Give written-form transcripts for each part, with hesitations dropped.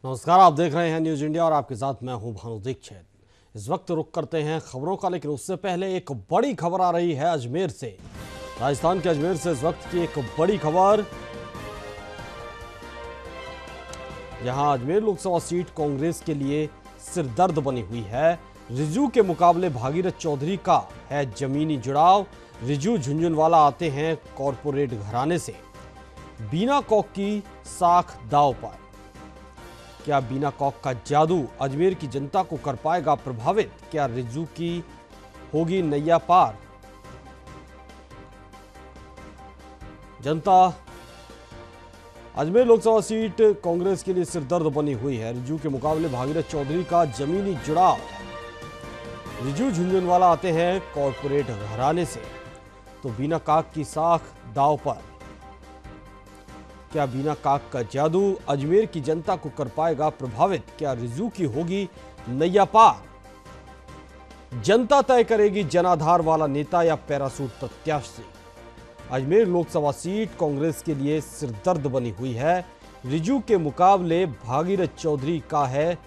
नमस्कार, आप देख रहे हैं न्यूज इंडिया और आपके साथ मैं हूं भानु दीक्षित। इस वक्त रुक करते हैं खबरों का, लेकिन उससे पहले एक बड़ी खबर आ रही है अजमेर से। राजस्थान के अजमेर से इस वक्त की एक बड़ी खबर, जहां अजमेर लोकसभा सीट कांग्रेस के लिए सिरदर्द बनी हुई है। रिजू के मुकाबले भागीरथ चौधरी का है जमीनी जुड़ाव। रिजू झुंझुनवाला आते हैं कॉरपोरेट घराने से। बीना कौक की साख दांव पर। क्या बीना कौक का जादू अजमेर की जनता को कर पाएगा प्रभावित? क्या रिजू की होगी नैया पार? जनता अजमेर लोकसभा सीट कांग्रेस के लिए सिरदर्द बनी हुई है। रिजू के मुकाबले भागीरथ चौधरी का जमीनी जुड़ाव है। रिजू झुंझुनवाला आते हैं कॉरपोरेट घराने से, तो बीना काक की साख दांव पर। क्या बीना काक का जादू अजमेर की जनता को कर पाएगा प्रभावित? क्या रिजू की होगी नैया पार? जनता तय करेगी जनाधार वाला नेता या पैरासूट प्रत्याशी। अजमेर लोकसभा सीट कांग्रेस के लिए सिरदर्द बनी हुई है। रिजू के मुकाबले भागीरथ चौधरी का है।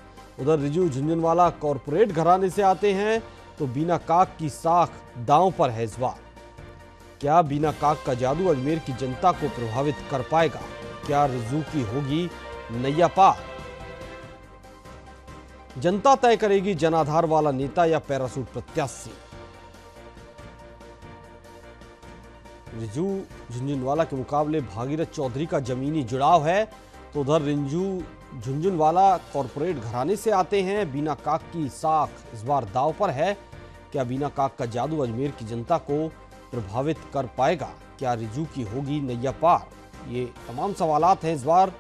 उधर रिजू झुंझुनवाला कॉरपोरेट घराने से आते हैं, तो बीना काक की साख दांव पर है इस बार। क्या बीना काक का जादू अजमेर की जनता को प्रभावित कर पाएगा? क्या रिजू की होगी नैया पार? जनता तय करेगी जनाधार वाला नेता या पैरासूट प्रत्याशी। रिजू झुंझुनवाला के मुकाबले भागीरथ चौधरी का जमीनी जुड़ाव है, तो उधर रिंजू झुंझुनवाला कॉरपोरेट घराने से आते हैं। बीना काक की साख इस बार दांव पर है। क्या बीना काक का जादू अजमेर की जनता को प्रभावित कर पाएगा? क्या रिजू की होगी नैया पार? ये तमाम सवालात हैं। इस बार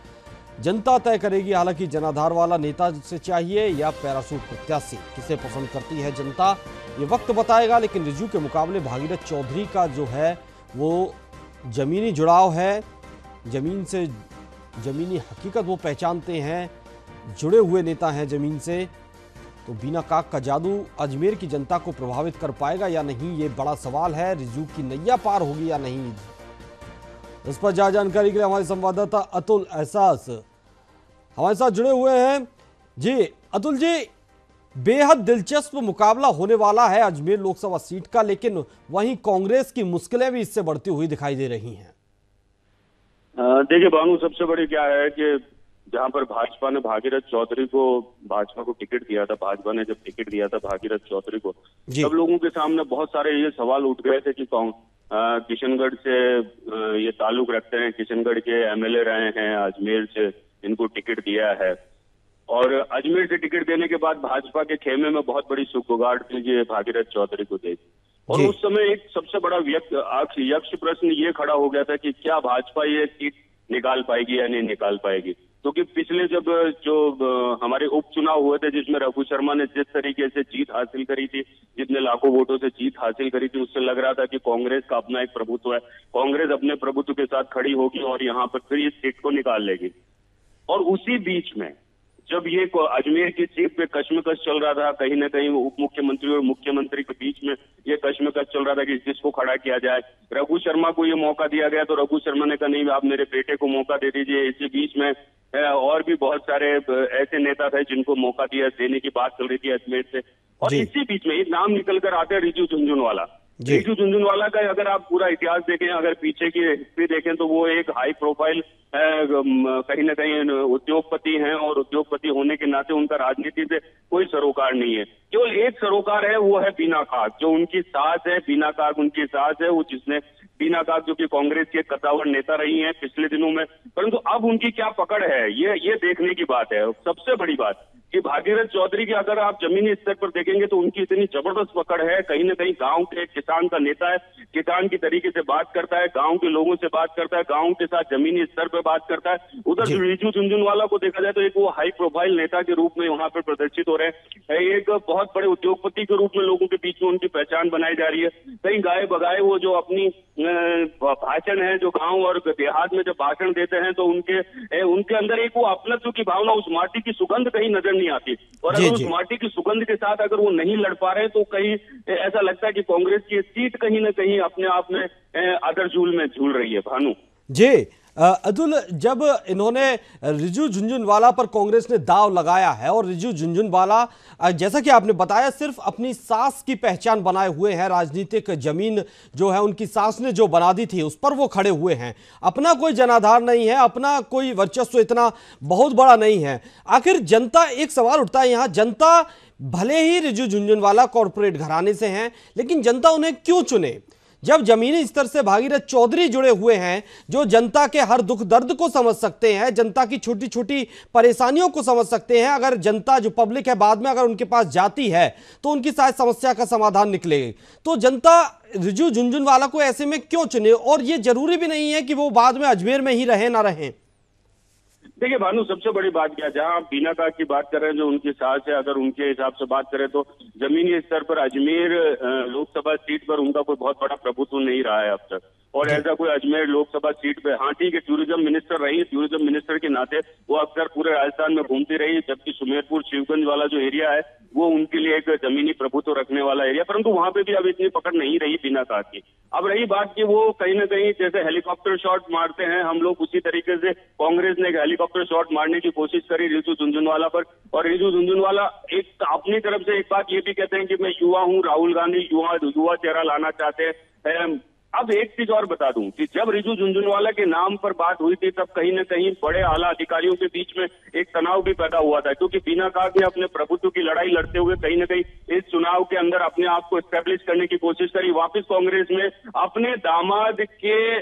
जनता तय करेगी। हालांकि जनाधार वाला नेता से चाहिए या पैरासूट प्रत्याशी, किसे पसंद करती है जनता, ये वक्त बताएगा। लेकिन रिजू के मुकाबले भागीरथ चौधरी का जो है वो जमीनी जुड़ाव है। जमीन से जमीनी हकीकत वो पहचानते हैं, जुड़े हुए नेता हैं जमीन से। तो बीना काक का जादू अजमेर की जनता को प्रभावित कर पाएगा या नहीं, ये बड़ा सवाल है। रिजू की नैया पार होगी या नहीं, इस पर ज्यादा जानकारी के लिए हमारे संवाददाता अतुल एहसास हमारे साथ जुड़े हुए हैं। जी अतुल जी, बेहद दिलचस्प मुकाबला होने वाला है अजमेर लोकसभा सीट का, लेकिन वहीं कांग्रेस की मुश्किलें भी इससे बढ़ती हुई दिखाई दे रही हैं। देखिए भानु, सबसे बड़ी क्या है कि जहां पर भाजपा ने भागीरथ चौधरी को भाजपा को टिकट दिया था, भाजपा ने जब टिकट दिया था भागीरथ चौधरी को, सब लोगों के सामने बहुत सारे ये सवाल उठ गए थे कि किशनगढ़ से ये ताल्लुक रखते हैं, किशनगढ़ के एमएलए रहे हैं, अजमेर से इनको टिकट दिया है। और अजमेर से टिकट देने के बाद भाजपा के खेमे में बहुत बड़ी सुगबुगाहट थी कि भागीरथ चौधरी को दे। और उस समय एक सबसे बड़ा यक्ष प्रश्न ये खड़ा हो गया था कि क्या भाजपा ये सीट निकाल पाएगी या नहीं निकाल पाएगी। क्योंकि पिछले जब जो हमारे उपचुनाव हुए थे, जिसमें रघु शर्मा ने जिस तरीके से जीत हासिल करी थी, जितने लाखों वोटों से जीत हासिल करी थी, उससे लग रहा था कि कांग्रेस का अपना एक प्रभुत्व है, कांग्रेस अपने प्रभुत्व के साथ खड़ी होगी और यहाँ पर फिर इस सीट को निकाल लेगी। और उसी बीच में जब ये अजमेर की सीट पे कश्मकश चल रहा था, कहीं ना कहीं उप मुख्यमंत्री और मुख्यमंत्री के बीच में ये कश्मकश चल रहा था कि जिसको खड़ा किया जाए। रघु शर्मा को ये मौका दिया गया, तो रघु शर्मा ने कहा नहीं, आप मेरे बेटे को मौका दे दीजिए। इसी बीच में और भी बहुत सारे ऐसे नेता थे जिनको मौका दिया देने की बात चल रही थी अजमेर से। और इसी बीच में एक नाम निकल कर आते हैं रिजू झुंझुनवाला। रिजू झुंझुनवाला का अगर आप पूरा इतिहास देखें, अगर पीछे की हिस्ट्री देखें, तो वो एक हाई प्रोफाइल कहीं ना कहीं उद्योगपति हैं, और उद्योगपति होने के नाते उनका राजनीति से कोई सरोकार नहीं है। केवल एक सरोकार है, वो है बीना काक, जो उनकी सास है। बीना काक उनकी सास है, वो जिसने बीना काक जो कि कांग्रेस के कद्दावर नेता रही हैं पिछले दिनों में। परंतु अब उनकी क्या पकड़ है, ये देखने की बात है। सबसे बड़ी बात कि भागीरथ चौधरी की अगर आप जमीनी स्तर पर देखेंगे तो उनकी इतनी जबरदस्त पकड़ है। कहीं ना कहीं गांव के किसान का नेता है, किसान की तरीके से बात करता है, गांव के लोगों से बात करता है, गांव के साथ जमीनी स्तर पर बात करता है। उधर रिजू झुंझुनवाला को देखा जाए तो एक वो हाई प्रोफाइल नेता के रूप में वहां पर प्रदर्शित हो रहे हैं। एक बहुत बड़े उद्योगपति के रूप में लोगों के बीच में उनकी पहचान बनाई जा रही है। कहीं गाए बगाए वो जो अपनी भाषण है, जो गांव और देहात में जब भाषण देते हैं, तो उनके अंदर एक वो अपनत्व की भावना, उस माटी की सुगंध कहीं नजर नहीं आती। और अगर उस माटी की सुगंध के साथ अगर वो नहीं लड़ पा रहे, तो कहीं ऐसा लगता है कि कांग्रेस की सीट कहीं ना कहीं अपने आप में अदरजूल में झूल रही है भानु। जी अतुल, जब इन्होंने रिजू झुनझुनवाला पर कांग्रेस ने दाव लगाया है और रिजू झुनझुनवाला जैसा कि आपने बताया सिर्फ अपनी सास की पहचान बनाए हुए हैं, राजनीतिक जमीन जो है उनकी सास ने जो बना दी थी उस पर वो खड़े हुए हैं, अपना कोई जनाधार नहीं है, अपना कोई वर्चस्व इतना बहुत बड़ा नहीं है। आखिर जनता, एक सवाल उठता है यहां, जनता भले ही रिजू झुनझुनवाला कॉरपोरेट घराने से हैं, लेकिन जनता उन्हें क्यों चुने? जब जमीनी स्तर से भागीरथ चौधरी जुड़े हुए हैं, जो जनता के हर दुख दर्द को समझ सकते हैं, जनता की छोटी छोटी परेशानियों को समझ सकते हैं, अगर जनता जो पब्लिक है बाद में अगर उनके पास जाती है तो उनकी शायद समस्या का समाधान निकलेगी, तो जनता रिजू झुनझुनवाला को ऐसे में क्यों चुने? और ये जरूरी भी नहीं है कि वो बाद में अजमेर में ही रहे ना रहे। देखिए भानु, सबसे बड़ी बात क्या, जहां आप बीना काक की बात कर रहे हैं जो उनकी सास है, अगर उनके हिसाब से बात करें तो जमीनी स्तर पर अजमेर लोकसभा सीट पर उनका कोई बहुत बड़ा प्रभुत्व नहीं रहा है अब तक। और ऐसा कोई अजमेर लोकसभा सीट पे, हाँ ठीक है, टूरिज्म मिनिस्टर रही, टूरिज्म मिनिस्टर के नाते वो अक्सर पूरे राजस्थान में घूमती रही, जबकि सुमेरपुर शिवगंज वाला जो एरिया है वो उनके लिए एक जमीनी प्रभुत्व रखने वाला एरिया, परंतु वहां पे भी अब इतनी पकड़ नहीं रही बीना काक की। अब रही बात कि वो कहीं ना कहीं जैसे हेलीकॉप्टर शॉट मारते हैं हम लोग, उसी तरीके से कांग्रेस ने एक हेलीकॉप्टर शॉट मारने की कोशिश करी रिजू झुनझुनवाला पर। और रिजू झुनझुनवाला एक अपनी तरफ से एक बात ये भी कहते हैं कि मैं युवा हूँ, राहुल गांधी युवा चेहरा लाना चाहते हैं। अब एक चीज और बता दूं कि जब रिजू झुनझुनवाला के नाम पर बात हुई थी तब कहीं न कहीं बड़े आला अधिकारियों के बीच में एक तनाव भी पैदा हुआ था, क्योंकि बीना काक ने अपने प्रभुत्व की लड़ाई लड़ते हुए कहीं न कहीं इस चुनाव के अंदर अपने आप को एस्टेब्लिश करने की कोशिश करी, वापस कांग्रेस में अपने दामाद के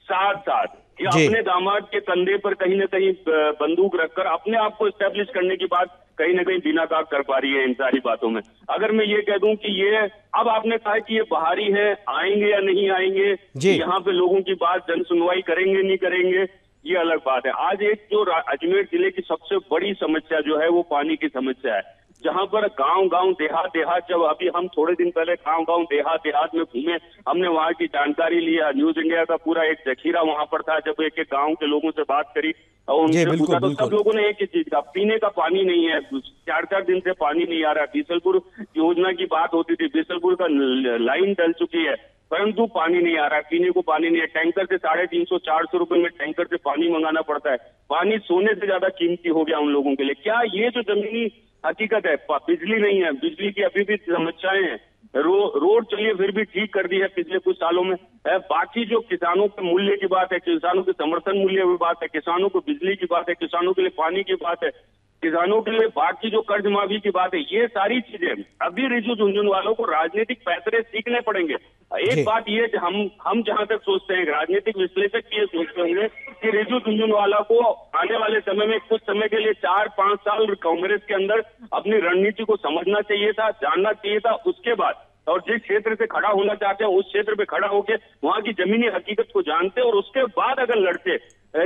साथ साथ या अपने दामाद के कंधे पर कहीं ना कहीं बंदूक रखकर अपने आप को एस्टेब्लिश करने की बात कहीं ना कहीं बीना काक कर पा रही है इन सारी बातों में। अगर मैं ये कह दूं कि ये, अब आपने कहा कि ये बाहरी है, आएंगे या नहीं आएंगे, यहाँ पे लोगों की बात जन सुनवाई करेंगे नहीं करेंगे, ये अलग बात है। आज एक जो अजमेर जिले की सबसे बड़ी समस्या जो है वो पानी की समस्या है, जहां पर गांव देहात, जब अभी हम थोड़े दिन पहले गांव देहात में घूमे, हमने वहां की जानकारी ली, न्यूज इंडिया का पूरा एक जखीरा वहां पर था, जब एक गांव के लोगों से बात करी और उनसे पूछा तो सब लोगों ने एक ही चीज कहा, पीने का पानी नहीं है, 4 दिन से पानी नहीं आ रहा। बीसलपुर योजना की बात होती थी, बीसलपुर का लाइन डल चुकी है परंतु पानी नहीं आ रहा है, पीने को पानी नहीं है। टैंकर से 350-400 रुपए में टैंकर से पानी मंगाना पड़ता है। पानी सोने से ज्यादा कीमती हो गया उन लोगों के लिए। क्या ये जो जमीनी हकीकत है, बिजली नहीं है, बिजली की अभी भी समस्याएं हैं, रोड चलिए फिर भी ठीक कर दी है पिछले कुछ सालों में। बाकी जो किसानों के मूल्य की बात है, किसानों के समर्थन मूल्य की बात है, किसानों को बिजली की बात है, किसानों के लिए पानी की बात है, किसानों के लिए बाकी जो कर्ज माफी की बात है, ये सारी चीजें अभी रिजू झुनझुनवालों को राजनीतिक पैतरे सीखने पड़ेंगे। एक बात ये हम जहां तक सोचते हैं, राजनीतिक विश्लेषक ये सोचते होंगे कि रिजू झुनझुनवाला को आने वाले समय में कुछ समय के लिए 4-5 साल कांग्रेस के अंदर अपनी रणनीति को समझना चाहिए था, जानना चाहिए था, उसके बाद और जिस क्षेत्र से खड़ा होना चाहते हैं उस क्षेत्र पे खड़ा होकर वहां की जमीनी हकीकत को जानते और उसके बाद अगर लड़ते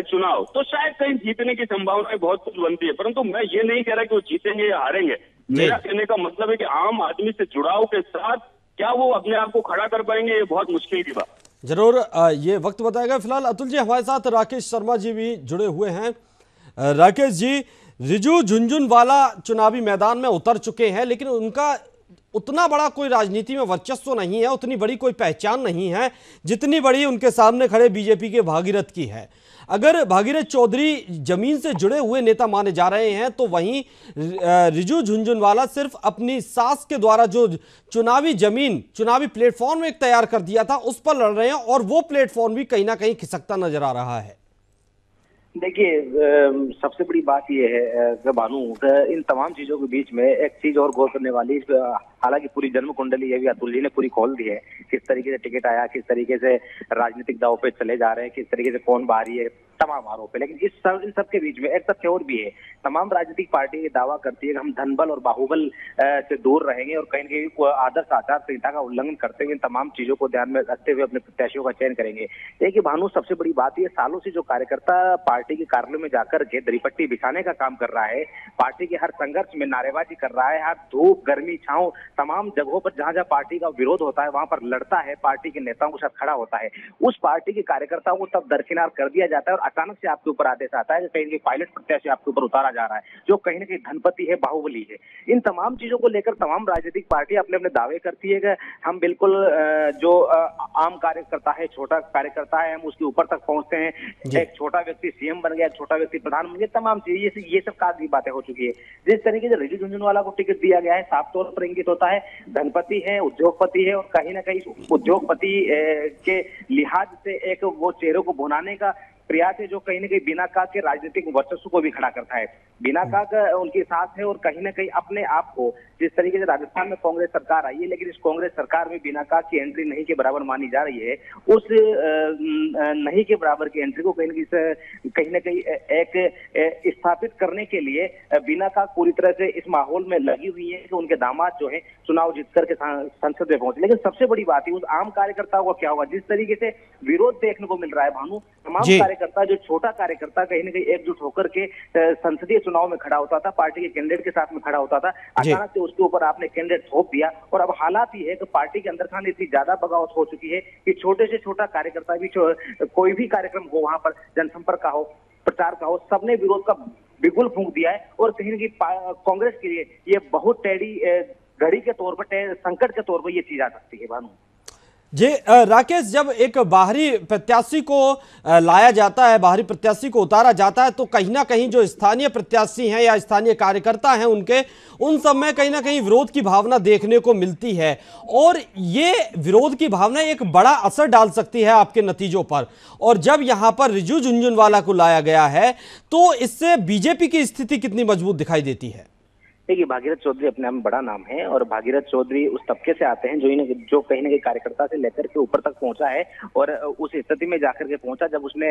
चुनाव तो शायद कहीं जीतने की संभावनाएं बहुत कुछ बनती है। परंतु मैं ये नहीं कह रहा कि वो जीतेंगे या हारेंगे, मेरा कहने का मतलब है कि आम आदमी से जुड़ाव के साथ क्या वो अपने आप को खड़ा कर पाएंगे, ये बहुत मुश्किल की बात। जरूर ये वक्त बताएगा। फिलहाल अतुल जी हमारे साथ राकेश शर्मा जी भी जुड़े हुए हैं। राकेश जी, रिजू झुनझुनवाला चुनावी मैदान में उतर चुके हैं, लेकिन उनका उतना बड़ा कोई राजनीति में वर्चस्व नहीं है, उतनी बड़ी कोई पहचान नहीं है जितनी बड़ी उनके सामने खड़े बीजेपी के भागीरथ की है। अगर भागीरथ चौधरी जमीन से जुड़े हुए नेता माने जा रहे हैं तो वहीं रिजू झुनझुनवाला सिर्फ अपनी सास के द्वारा जो चुनावी प्लेटफॉर्म एक तैयार कर दिया था उस पर लड़ रहे हैं, और वो प्लेटफॉर्म भी कहीं ना कहीं खिसकता नजर आ रहा है। देखिए, सबसे बड़ी बात यह है भानु, इन तमाम चीजों के बीच में एक चीज और गौर करने वाली, हालांकि पूरी जन्म कुंडली ये भी अतुल जी ने पूरी खोल दी है, किस तरीके से टिकट आया, किस तरीके से राजनीतिक दाव पे चले जा रहे हैं, किस तरीके से कौन बाहरी है, तमाम आरोप है। लेकिन इन सब के बीच में एक तथ्य और भी है, तमाम राजनीतिक पार्टी ये दावा करती है कि हम धनबल और बाहुबल से दूर रहेंगे और कहीं न कहीं आदर्श आचार संहिता का उल्लंघन करते हुए इन तमाम चीजों को ध्यान में रखते हुए अपने प्रत्याशियों का चयन करेंगे। देखिए भानु, सबसे बड़ी बात ये, सालों से जो कार्यकर्ता पार्टी के कार्यालयों में जाकर के दरीपट्टी बिछाने का काम कर रहा है, पार्टी के हर संघर्ष में नारेबाजी कर रहा है, हर धूप गर्मी छांव तमाम जगहों पर जहां जहां पार्टी का विरोध होता है वहां पर लड़ता है, पार्टी के नेताओं के साथ खड़ा होता है, उस पार्टी के कार्यकर्ताओं को तब दरकिनार कर दिया जाता है और अचानक से आपके ऊपर आदेश आता है कि कहीं पायलट प्रत्याशी आपके ऊपर उतारा जा रहा है, जो कहीं ना कहीं धनपति है, बाहुबली है। इन तमाम चीजों को लेकर तमाम राजनीतिक पार्टी अपने अपने दावे करती है कि हम बिल्कुल जो आम कार्यकर्ता है, छोटा कार्यकर्ता है, हम उसके ऊपर तक पहुंचते हैं। एक छोटा व्यक्ति सीएम बन गया, एक छोटा व्यक्ति प्रधानमंत्री, तमाम चीजें ये सब कागजी बातें हो चुकी है। जिस तरीके से रिजू झुनझुनवाला को टिकट दिया गया है, साफ तौर पर इंगित होता है धनपति है, उद्योगपति है, और कहीं ना कहीं उद्योगपति के लिहाज से एक वो चेहरे को भुनाने का प्रयास है, जो कहीं ना कहीं बिना काग के राजनीतिक वर्चस्व को भी खड़ा करता है। बिना काग उनकी साथ है, और कहीं ना कहीं अपने आप को, जिस तरीके से राजस्थान में कांग्रेस सरकार आई है, लेकिन इस कांग्रेस सरकार में बिना काग की एंट्री नहीं के बराबर मानी जा रही है। उस नहीं के बराबर की एंट्री को कहीं ना कहीं एक स्थापित करने के लिए बिना काग पूरी तरह से इस माहौल में लगी हुई है कि उनके दामाद जो है चुनाव जीत करके संसद में पहुंचे। लेकिन सबसे बड़ी बात है उस आम कार्यकर्ताओं का क्या होगा, जिस तरीके से विरोध देखने को मिल रहा है भानु। तमाम कार्यकर्ता, जो छोटा कार्यकर्ता कहीं ना कहीं एकजुट होकर के संसदीय चुनाव में खड़ा होता था, पार्टी के कैंडिडेट के साथ में खड़ा होता था, अचानक से उसके ऊपर आपने कैंडिडेट थोप दिया। और अब हालात ये है कि पार्टी के अंदर खाने इतनी ज्यादा बगावत हो चुकी है कि छोटे से छोटा कार्यकर्ता भी, कोई भी कार्यक्रम हो, वहां पर जनसंपर्क का हो, प्रचार का हो, सबने विरोध का बिगुल फूंक दिया है। और कहीं ना कहीं कांग्रेस के लिए ये बहुत टेढ़ी घड़ी के तौर पर, संकट के तौर पर ये चीज आ सकती है भानु। जी राकेश, जब एक बाहरी प्रत्याशी को लाया जाता है, बाहरी प्रत्याशी को उतारा जाता है, तो कहीं ना कहीं जो स्थानीय प्रत्याशी हैं या स्थानीय कार्यकर्ता हैं उनके, उन सब में कहीं ना कहीं विरोध की भावना देखने को मिलती है, और ये विरोध की भावना एक बड़ा असर डाल सकती है आपके नतीजों पर। और जब यहां पर रिजू झुनझुनवाला को लाया गया है, तो इससे बीजेपी की स्थिति कितनी मजबूत दिखाई देती है? देखिए, भागीरथ चौधरी अपने आप में बड़ा नाम है, और भागीरथ चौधरी उस तबके से आते हैं जो कहीं ना कहीं कार्यकर्ता से लेकर के ऊपर तक पहुंचा है, और उस स्थिति में जाकर के पहुंचा जब उसने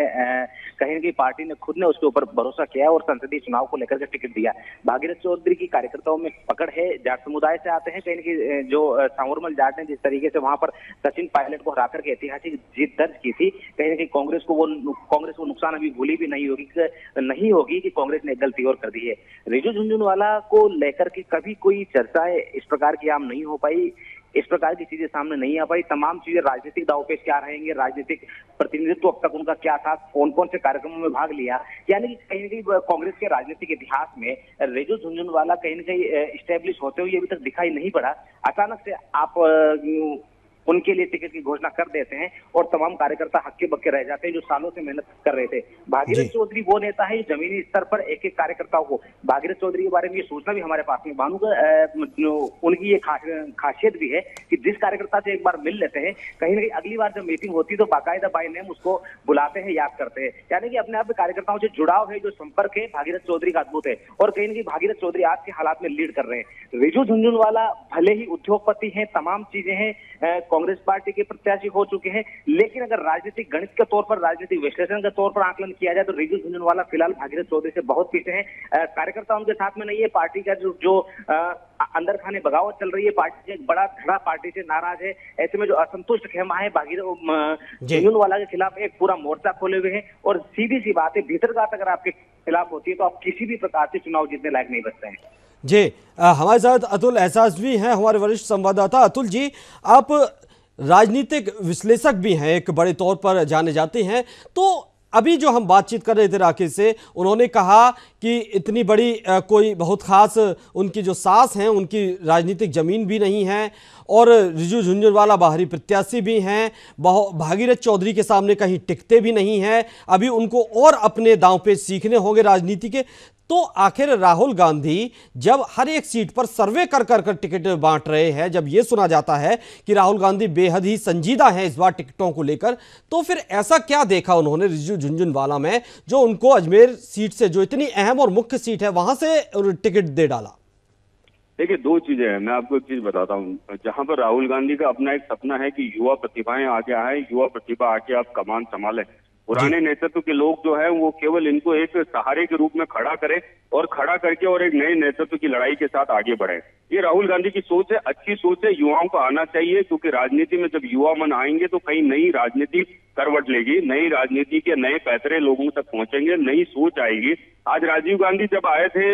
कहीं ना कहीं पार्टी ने खुद ने उसके ऊपर भरोसा किया और संसदीय चुनाव को लेकर के टिकट दिया। भागीरथ चौधरी की कार्यकर्ताओं में पकड़ है, जाट समुदाय से आते हैं, कहीं ना कहीं जो सांवरमल जाट ने जिस तरीके से वहां पर सचिन पायलट को हरा करके ऐतिहासिक जीत दर्ज की थी, कहीं ना कहीं कांग्रेस को नुकसान अभी भूली भी नहीं होगी कि कांग्रेस ने गलती और कर दी है। रिजू झुनझुनवाला को लेकर के कभी कोई चर्चाएं इस प्रकार की आम नहीं हो पाई, इस प्रकार की चीजें सामने नहीं आ पाई। तमाम चीजें राजनीतिक दांवपेच क्या रहेंगे, राजनीतिक प्रतिनिधित्व अब तक उनका क्या था, कौन कौन से कार्यक्रमों में भाग लिया, यानी कि कहीं ना कहीं कांग्रेस के राजनीतिक इतिहास में रिजू झुनझुनवाला कहीं ना कहीं इस्टेब्लिश होते हुए अभी तक दिखाई नहीं पड़ा। अचानक से आप उनके लिए टिकट की घोषणा कर देते हैं, और तमाम कार्यकर्ता हक्के बक्के रह जाते हैं जो सालों से मेहनत कर रहे थे। भागीरथ चौधरी वो नेता है जो जमीनी स्तर पर एक एक कार्यकर्ताओं को, भागीरथ चौधरी के बारे में ये सूचना भी हमारे पास में भानु, उनकी ये खासियत भी है कि जिस कार्यकर्ता से एक बार मिल लेते हैं, कहीं ना कहीं अगली बार जब मीटिंग होती है तो बाकायदा बाय नेम उसको बुलाते हैं, याद करते हैं। यानी कि अपने आप में कार्यकर्ताओं से जुड़ाव है, जो संपर्क है, भागीरथ चौधरी का अद्भुत है। और कहीं ना कहीं भागीरथ चौधरी आज के हालात में लीड कर रहे हैं। रिजू झुनझुनवाला भले ही उद्योगपति हैं, तमाम चीजें हैं, कांग्रेस पार्टी के प्रत्याशी हो चुके हैं, लेकिन अगर राजनीतिक गणित के तौर पर, राजनीतिक विश्लेषण के तौर पर आकलन किया जाए तो रिजू झुनझुनवाला फिलहाल भागीरथ चौधरी से बहुत पीछे हैं। कार्यकर्ता उनके साथ में नहीं है, पार्टी का जो अंदर खाने बगावत चल रही है, पार्टी से एक बड़ा धड़ा पार्टी से नाराज है। ऐसे में जो असंतुष्ट खेमा है भागीरथ झुनझुनवाला के खिलाफ एक पूरा मोर्चा खोले हुए हैं, और सीधी सी बात है, भीतरघात अगर आपके खिलाफ होती है तो आप किसी भी प्रकार से चुनाव जीतने लायक नहीं बचते हैं। जी हमारे साथ अतुल एहसास भी हैं, हमारे वरिष्ठ संवाददाता। अतुल जी, आप राजनीतिक विश्लेषक भी हैं, एक बड़े तौर पर जाने जाते हैं, तो अभी जो हम बातचीत कर रहे थे राकेश से, उन्होंने कहा कि इतनी बड़ी कोई बहुत खास उनकी जो सास हैं उनकी राजनीतिक जमीन भी नहीं है, और रिजू झुनझुनवाला बाहरी प्रत्याशी भी हैं, भागीरथ चौधरी के सामने कहीं टिकते भी नहीं हैं, अभी उनको और अपने दांव पे सीखने होंगे राजनीति के। तो आखिर राहुल गांधी जब हर एक सीट पर सर्वे कर कर टिकट बांट रहे हैं, जब यह सुना जाता है कि राहुल गांधी बेहद ही संजीदा हैं इस बार टिकटों को लेकर, तो फिर ऐसा क्या देखा उन्होंने रिजू झुनझुनवाला में जो उनको अजमेर सीट से, जो इतनी अहम और मुख्य सीट है, वहां से टिकट दे डाला? देखिए, दो चीजें हैं, मैं आपको एक चीज बताता हूँ। जहां पर राहुल गांधी का अपना एक सपना है कि युवा प्रतिभाएं आगे आए, युवा प्रतिभा आके आप कमान संभालें, पुराने नेतृत्व के लोग जो है वो केवल इनको एक सहारे के रूप में खड़ा करें, और खड़ा करके और एक नए नेतृत्व की लड़ाई के साथ आगे बढ़े। ये राहुल गांधी की सोच है, अच्छी सोच है, युवाओं को आना चाहिए, क्योंकि राजनीति में जब युवा मन आएंगे तो कहीं नई राजनीति करवट लेगी, नई राजनीति के नए पैतरे लोगों तक पहुंचेंगे, नई सोच आएगी। आज राजीव गांधी जब आए थे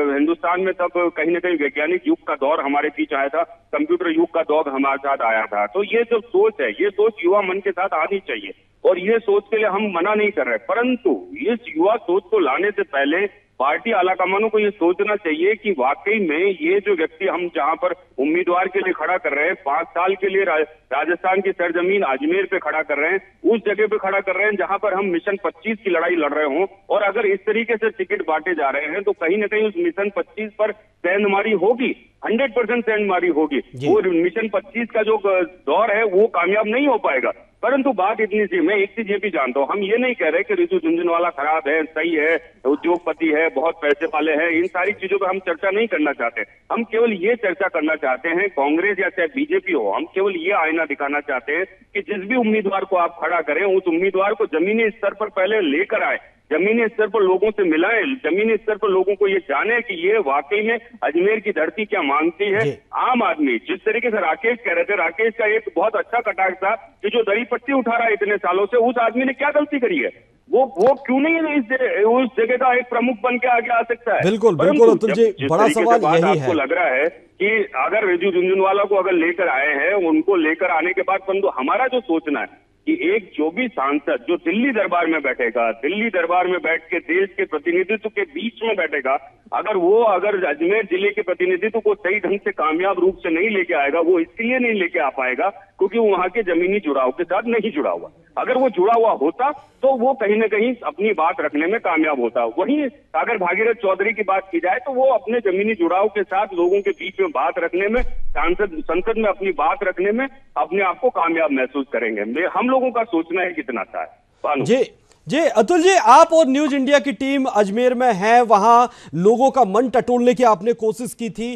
हिंदुस्तान में, तब कहीं ना कहीं वैज्ञानिक युग का दौर हमारे बीच आया था, कंप्यूटर युग का दौर हमारे साथ आया था। तो ये जो सोच है, ये सोच युवा मन के साथ आनी चाहिए। और ये सोच के लिए हम मना नहीं कर रहे, परंतु इस युवा सोच को लाने से पहले पार्टी आलाकमानों को ये सोचना चाहिए कि वाकई में ये जो व्यक्ति हम जहां पर उम्मीदवार के लिए खड़ा कर रहे हैं, 5 साल के लिए राजस्थान की सरजमीन अजमेर पे खड़ा कर रहे हैं, उस जगह पे खड़ा कर रहे हैं जहां पर हम मिशन 25 की लड़ाई लड़ रहे हों, और अगर इस तरीके से टिकट बांटे जा रहे हैं तो कहीं ना कहीं उस मिशन 25 पर सेंधमारी होगी, 100% सेंधमारी होगी। वो मिशन 25 का जो दौर है वो कामयाब नहीं हो पाएगा। परंतु बात इतनी सी, मैं एक चीज ये भी जानता हूँ, हम ये नहीं कह रहे कि रितु झुनझुनवाला खराब है, सही है, उद्योगपति है, बहुत पैसे वाले हैं, इन सारी चीजों पर हम चर्चा नहीं करना चाहते। हम केवल ये चर्चा करना चाहते हैं, कांग्रेस या चाहे बीजेपी हो, हम केवल ये आईना दिखाना चाहते हैं कि जिस भी उम्मीदवार को आप खड़ा करें, उस उम्मीदवार को जमीनी स्तर पर पहले लेकर आए, जमीनी स्तर पर लोगों से मिलाएं, जमीनी स्तर पर लोगों को ये जाने कि ये वाकई में अजमेर की धरती क्या मांगती है। आम आदमी, जिस तरीके से राकेश कह रहे थे, राकेश का एक बहुत अच्छा कटाक्ष था कि जो दरी पट्टी उठा रहा है इतने सालों से, उस आदमी ने क्या गलती करी है, वो क्यों नहीं उस जगह का एक प्रमुख बन के आगे आ सकता है। बिल्कुल बिल्कुल अतुल जी, बड़ा सवाल यही है। आपको लग रहा है कि अगर रितु झुनझुनवाला को अगर लेकर आए हैं, उनको लेकर आने के बाद, परंतु हमारा जो सोचना है कि एक जो भी सांसद जो दिल्ली दरबार में बैठेगा, दिल्ली दरबार में बैठ के देश के प्रतिनिधित्व के बीच में बैठेगा, अगर अजमेर जिले के प्रतिनिधित्व को सही ढंग से कामयाब रूप से नहीं लेके आएगा, वो इसलिए नहीं लेके आ पाएगा क्योंकि वो वहां के जमीनी जुड़ाव के साथ नहीं जुड़ा हुआ। अगर वो जुड़ा हुआ होता तो वो कहीं ना कहीं अपनी बात रखने में कामयाब होता। वहीं अगर भागीरथ चौधरी की बात की जाए तो वो अपने जमीनी जुड़ाव के साथ लोगों के बीच में बात रखने में, संसद में अपनी बात रखने में अपने आप को कामयाब महसूस करेंगे। हम लोगों का सोचना है कितना सा है। जी अतुल जी, आप और न्यूज इंडिया की टीम अजमेर में है, वहां लोगों का मन टटोलने की आपने कोशिश की थी,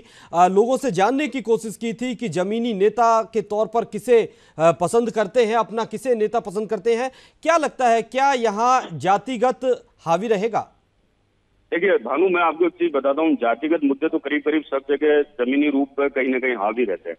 लोगों से जानने की कोशिश की थी कि जमीनी नेता के तौर पर किसे पसंद करते हैं, अपना किसे नेता पसंद करते हैं। क्या लगता है, क्या यहाँ जातिगत हावी रहेगा? देखिए भानु, मैं आपको एक चीज बताता हूँ, जातिगत मुद्दे तो करीब करीब सब जगह जमीनी रूप पर कहीं ना कहीं हावी रहते हैं।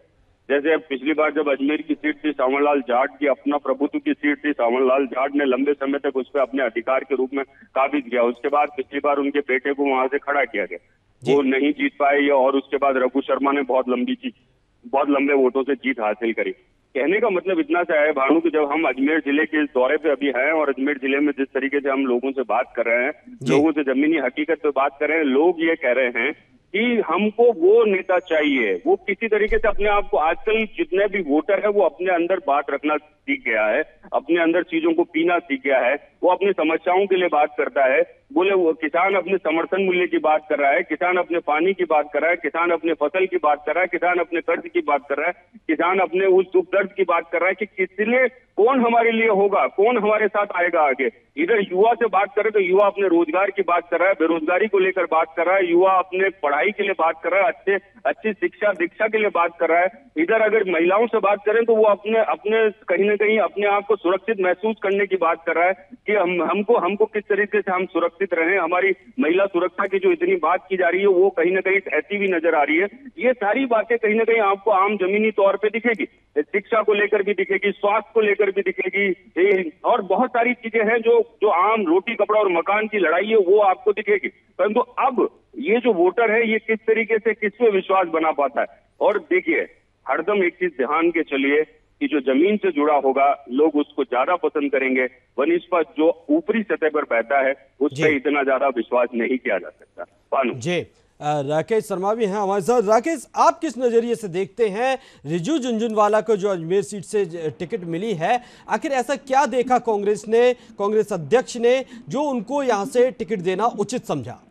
जैसे अब पिछली बार जब अजमेर की सीट थी सावरलाल जाट की, अपना प्रभुत्व की सीट थी, सावरलाल जाट ने लंबे समय तक उस पर अपने अधिकार के रूप में काबिज किया। उसके बाद पिछली बार उनके बेटे को वहां से खड़ा किया गया, वो नहीं जीत पाए, और उसके बाद रघु शर्मा ने बहुत लंबे वोटों से जीत हासिल करी। कहने का मतलब इतना सा है भानु कि जब हम अजमेर जिले के इस दौरे पे अभी हैं और अजमेर जिले में जिस तरीके से हम लोगों से बात कर रहे हैं, लोगों से जमीनी हकीकत पे बात कर रहे हैं, लोग ये कह रहे हैं कि हमको वो नेता चाहिए, वो किसी तरीके से अपने आप को, आजकल जितने भी वोटर है वो अपने अंदर बात रखना सीख गया है, अपने अंदर चीजों को पीना सीख गया है, वो अपनी समस्याओं के लिए बात करता है। बोले वो किसान अपने समर्थन मूल्य की बात कर रहा है, किसान अपने पानी की बात कर रहा है, किसान अपने फसल की बात कर रहा है, किसान अपने कर्ज की बात कर रहा है, किसान अपने उस दुख दर्द की बात कर रहा है कि किस लिए, कौन हमारे लिए होगा, कौन हमारे साथ आएगा आगे। इधर युवा से बात करें तो युवा अपने रोजगार की बात कर रहा है, बेरोजगारी को लेकर बात कर रहा है, युवा अपने पढ़ाई के लिए बात कर रहा है, अच्छी शिक्षा दीक्षा के लिए बात कर रहा है। इधर अगर महिलाओं से बात करें तो वो अपने कहीं ना कहीं अपने आप को सुरक्षित महसूस करने की बात कर रहा है कि हमको किस तरीके से हम सुरक्षित रहें, हमारी महिला सुरक्षा की जो इतनी बात की जा रही है वो कहीं ना कहीं ऐसी भी नजर आ रही है। ये सारी बातें कहीं ना कहीं आपको आम जमीनी तौर पे दिखेगी, शिक्षा को लेकर भी दिखेगी, स्वास्थ्य को लेकर भी दिखेगी, और बहुत सारी चीजें हैं जो आम रोटी कपड़ा और मकान की लड़ाई है वो आपको दिखेगी। परंतु अब ये जो वोटर है ये किस तरीके से किस पे विश्वास बना पाता है। और देखिए, हरदम एक चीज ध्यान के चलिए कि जो जमीन से जुड़ा होगा लोग उसको ज्यादा पसंद करेंगे, वनिस्पत जो ऊपरी सतह पर बहता है उस पर इतना ज्यादा विश्वास नहीं किया जा सकता। भानु जी, राकेश शर्मा भी हैं हमारे साथ। राकेश, आप किस नजरिए से देखते हैं रितु झुनझुनवाला को जो अजमेर सीट से टिकट मिली है, आखिर ऐसा क्या देखा कांग्रेस ने, कांग्रेस अध्यक्ष ने, जो उनको यहाँ से टिकट देना उचित समझा?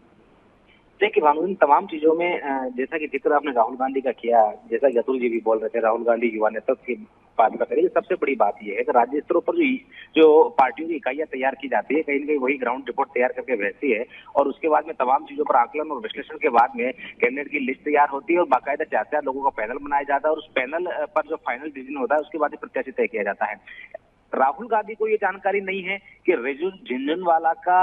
देखिए भानु, इन तमाम चीजों में जैसा कि जिक्र आपने राहुल गांधी का किया, जैसा कि अतुल जी भी बोल रहे थे, राहुल गांधी युवा नेतृत्व की बात कर रहे हैं, सबसे बड़ी बात यह है कि राज्य स्तरों पर जो पार्टियों की इकाइयां तैयार की जाती है, कहीं ना कहीं वही ग्राउंड रिपोर्ट तैयार करके भेजती है, और उसके बाद में तमाम चीजों पर आकलन और विश्लेषण के बाद में कैंडिडेट की लिस्ट तैयार होती है और बाकायदा 4 लोगों का पैनल बनाया जाता है, और उस पैनल पर जो फाइनल डिसीजन होता है उसके बाद प्रत्याशी तय किया जाता है। राहुल गांधी को ये जानकारी नहीं है कि रिजू झुनझुनवाला का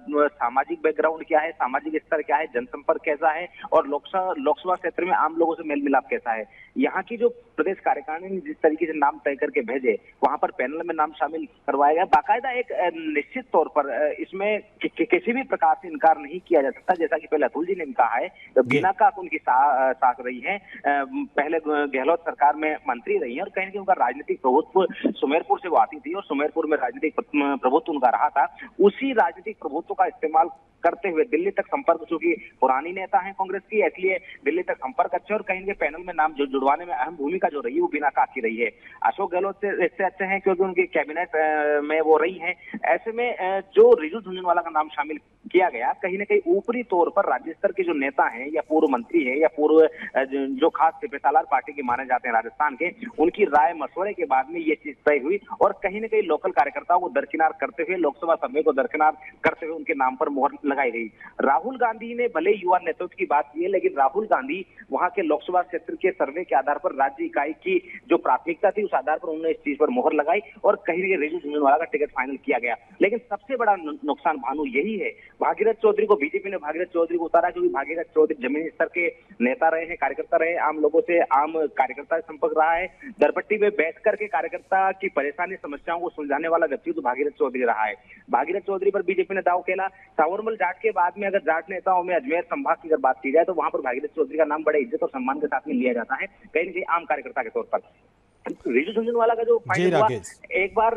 सामाजिक बैकग्राउंड क्या है, सामाजिक स्तर क्या है, जनसंपर्क कैसा है और लोकसभा क्षेत्र में आम लोगों से मेल मिलाप कैसा है। यहाँ की जो प्रदेश कार्यकारिणी ने जिस तरीके से नाम तय करके भेजे, वहां पर पैनल में नाम शामिल करवाया गया। बाकायदा एक निश्चित तौर पर इसमें किसी भी प्रकार से इनकार नहीं किया जा सकता, जैसा कि पहले अतुल जी ने कहा है, तो बिना का उनकी साख रही है, पहले गहलोत सरकार में मंत्री रही है और कहीं ना कहीं उनका राजनीतिक प्रभुत्व सुमेरपुर से वो आती थी और सुमेरपुर में राजनीतिक प्रभुत्व उनका रहा था। उसी राजनीतिक प्रभुत्व का इस्तेमाल करते हुए दिल्ली तक संपर्क, चूंकि पुरानी नेता है कांग्रेस की, इसलिए दिल्ली तक संपर्क अच्छे और कहीं पैनल में नाम जुड़वाने में अहम भूमिका जो रही है वो बिना का की रही है। अशोक गहलोत से इससे अच्छे हैं क्योंकि उनकी कैबिनेट में वो रही है। ऐसे में जो रिजू झुनझुनवाला का नाम शामिल किया गया, कहीं ना कहीं ऊपरी तौर पर राज्य स्तर के जो नेता हैं या पूर्व मंत्री है या पूर्व जो खास सिपहसालार पार्टी के माने जाते हैं राजस्थान के, उनकी राय मशवरे के बाद में ये चीज तय हुई और कहीं ना कहीं लोकल कार्यकर्ताओं को दरकिनार करते हुए, लोकसभा सर्वे को दरकिनार करते हुए उनके नाम पर मोहर लगाई गई। राहुल गांधी ने भले युवा नेतृत्व की बात की है, लेकिन राहुल गांधी वहां के लोकसभा क्षेत्र के सर्वे के आधार पर राज्य इकाई की जो प्राथमिकता थी उस आधार पर उन्होंने इस चीज पर मोहर लगाई और कहीं रिजू झुनझुनवाला का टिकट फाइनल किया गया। लेकिन सबसे बड़ा नुकसान भानु यही है, भागीरथ चौधरी को बीजेपी ने भागीरथ चौधरी को उतारा क्योंकि भागीरथ चौधरी जमीनी स्तर के नेता रहे हैं, कार्यकर्ता रहे, आम लोगों से, आम कार्यकर्ता से संपर्क रहा है। दरपट्टी में बैठ करके कार्यकर्ता की परेशानी समस्याओं को सुलझाने वाला व्यक्ति तो भागीरथ चौधरी रहा है। भागीरथ चौधरी पर बीजेपी ने दाव खेला। सावरमल जाट के बाद में अगर जाट नेताओं में अजमेर संभाग की अगर बात की जाए तो वहां पर भागीरथ चौधरी का नाम बड़े इज्जत और सम्मान के साथ में लिया जाता है, कहीं ना कहीं आम कार्यकर्ता के तौर पर। रिजू झुनझुनवाला का जो फाइनल हुआ, एक बार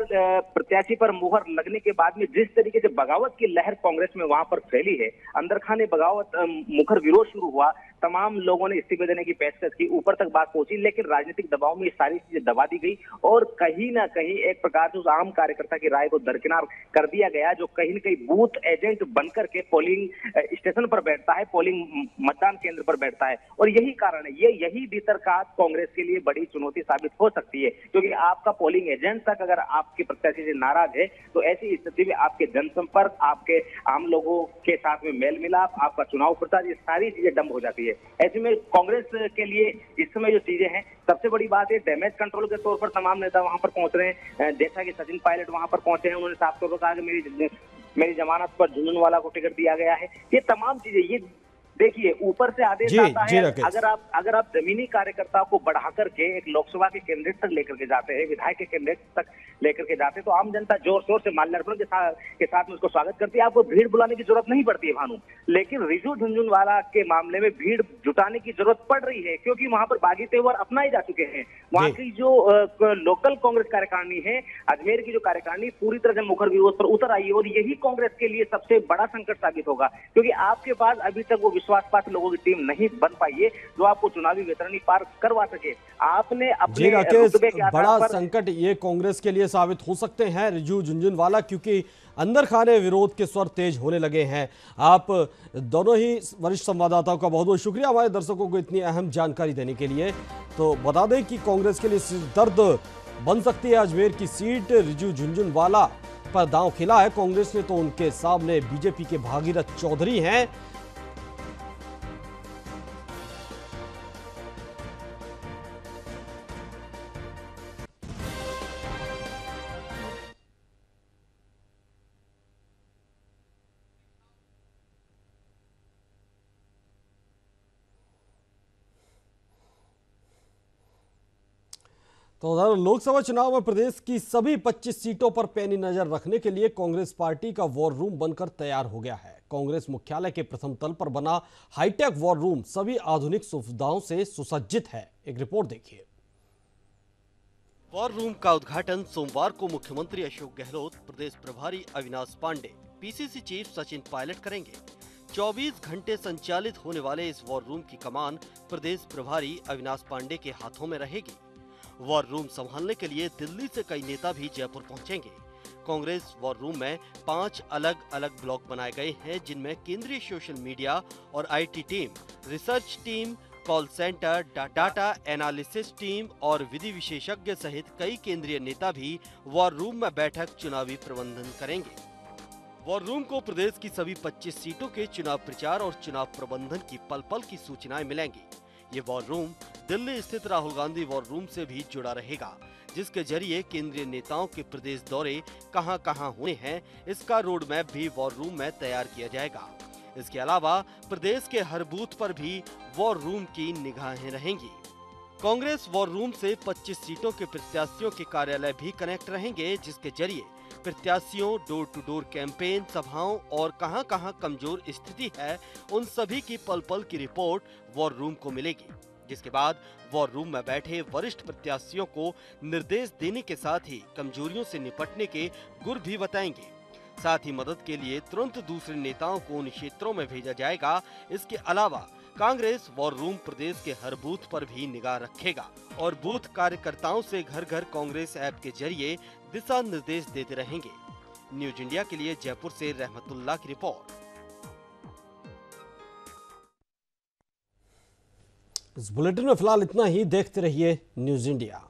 प्रत्याशी पर मुहर लगने के बाद में जिस तरीके से बगावत की लहर कांग्रेस में वहां पर फैली है, अंदर खाने बगावत, मुखर विरोध शुरू हुआ, तमाम लोगों ने इस्तीफे देने की पेशकश की, ऊपर तक बात पहुंची, लेकिन राजनीतिक दबाव में ये सारी चीजें दबा दी गई और कहीं ना कहीं एक प्रकार से उस आम कार्यकर्ता की राय को दरकिनार कर दिया गया, जो कहीं ना कहीं बूथ एजेंट बनकर के पोलिंग स्टेशन पर बैठता है, पोलिंग मतदान केंद्र पर बैठता है। और यही कारण है, यही भीतरकात कांग्रेस के लिए बड़ी चुनौती साबित हो सकती है, क्योंकि आपका पोलिंग एजेंट तक अगर आपके प्रत्याशी से नाराज है तो ऐसी स्थिति में आपके जनसंपर्क, आपके आम लोगों के साथ में मेल मिलाप, आपका चुनाव प्रचार, ये सारी चीजें डंब हो जाती है। ऐसे में कांग्रेस के लिए इस समय जो चीजें हैं, सबसे बड़ी बात है डैमेज कंट्रोल के तौर पर तमाम नेता वहां पर पहुंच रहे हैं। जैसा कि सचिन पायलट वहां पर पहुंचे हैं, उन्होंने साफ तौर पर कहा कि मेरी जमानत पर झुनझुनवाला को टिकट दिया गया है। ये तमाम चीजें, ये देखिए ऊपर से आदेश आता है, अगर आप जमीनी कार्यकर्ताओं को बढ़ा करके एक लोकसभा के कैंडिडेट तक लेकर के जाते हैं, विधायक के कैंडिडेट तक लेकर के जाते हैं, तो आम जनता जोर शोर से माल्यार्पण के साथ में उसको स्वागत करती है, आपको भीड़ बुलाने की जरूरत नहीं पड़ती है भानु। लेकिन रिजू झुनझुनवाला के मामले में भीड़ जुटाने की जरूरत पड़ रही है, क्योंकि वहां पर बागी त्योहार अपनाए जा चुके हैं। वहां की जो लोकल कांग्रेस कार्यकारिणी है, अजमेर की जो कार्यकारिणी पूरी तरह से मुखर विरोध पर उतर आई है और यही कांग्रेस के लिए सबसे बड़ा संकट साबित होगा, क्योंकि आपके पास अभी तक वो विश्वास पात्र लोगों की टीम नहीं बन पाई है जो आपको चुनावी वेतरणी पार करवा सके। आपने अपने रुतबे के आधार बड़ा पर संकट ये कांग्रेस के लिए साबित हो सकते हैं रिजू झुनझुनवाला, क्योंकि अंदर खाने विरोध के स्वर तेज होने लगे हैं। आप दोनों ही वरिष्ठ संवाददाताओं का बहुत बहुत शुक्रिया हमारे दर्शकों को इतनी अहम जानकारी देने के लिए। तो बता दें कि कांग्रेस के लिए सिरदर्द बन सकती है अजमेर की सीट। रिजू झुनझुनवाला पर दांव खेला है कांग्रेस ने, तो उनके सामने बीजेपी के भागीरथ चौधरी हैं। तो उधर लोकसभा चुनाव में प्रदेश की सभी 25 सीटों पर पैनी नजर रखने के लिए कांग्रेस पार्टी का वॉर रूम बनकर तैयार हो गया है। कांग्रेस मुख्यालय के प्रथम तल पर बना हाईटेक वॉर रूम सभी आधुनिक सुविधाओं से सुसज्जित है। एक रिपोर्ट देखिए। वॉर रूम का उद्घाटन सोमवार को मुख्यमंत्री अशोक गहलोत, प्रदेश प्रभारी अविनाश पांडे, पीसीसी चीफ सचिन पायलट करेंगे। 24 घंटे संचालित होने वाले इस वॉर रूम की कमान प्रदेश प्रभारी अविनाश पांडे के हाथों में रहेगी। वॉर रूम संभालने के लिए दिल्ली से कई नेता भी जयपुर पहुंचेंगे। कांग्रेस वॉर रूम में 5 अलग अलग ब्लॉक बनाए गए हैं, जिनमें केंद्रीय सोशल मीडिया और IT team, research team, call centre, data analysis team और विधि विशेषज्ञ सहित कई केंद्रीय नेता भी वॉर रूम में बैठक चुनावी प्रबंधन करेंगे। वॉर रूम को प्रदेश की सभी 25 सीटों के चुनाव प्रचार और चुनाव प्रबंधन की पल पल की सूचनाएं मिलेंगी। ये वॉर रूम दिल्ली स्थित राहुल गांधी वॉर रूम से भी जुड़ा रहेगा, जिसके जरिए केंद्रीय नेताओं के प्रदेश दौरे कहां-कहां होने हैं, इसका रोड मैप भी वॉर रूम में तैयार किया जाएगा। इसके अलावा प्रदेश के हर बूथ पर भी वॉर रूम की निगाहें रहेंगी। कांग्रेस वॉर रूम से 25 सीटों के प्रत्याशियों के कार्यालय भी कनेक्ट रहेंगे, जिसके जरिए प्रत्याशियों डोर टू डोर कैंपेन, सभाओं और कहां-कहां कमजोर स्थिति है, उन सभी की पल-पल की रिपोर्ट वॉर रूम को मिलेगी, जिसके बाद वॉर रूम में बैठे वरिष्ठ प्रत्याशियों को निर्देश देने के साथ ही कमजोरियों से निपटने के गुर भी बताएंगे। साथ ही मदद के लिए तुरंत दूसरे नेताओं को उन क्षेत्रों में भेजा जाएगा। इसके अलावा कांग्रेस वॉर रूम प्रदेश के हर बूथ पर भी निगाह रखेगा और बूथ कार्यकर्ताओं से घर घर कांग्रेस ऐप के जरिए दिशा निर्देश देते रहेंगे। न्यूज इंडिया के लिए जयपुर से रहमतुल्लाह की रिपोर्ट। इस बुलेटिन में फिलहाल इतना ही। देखते रहिए न्यूज इंडिया।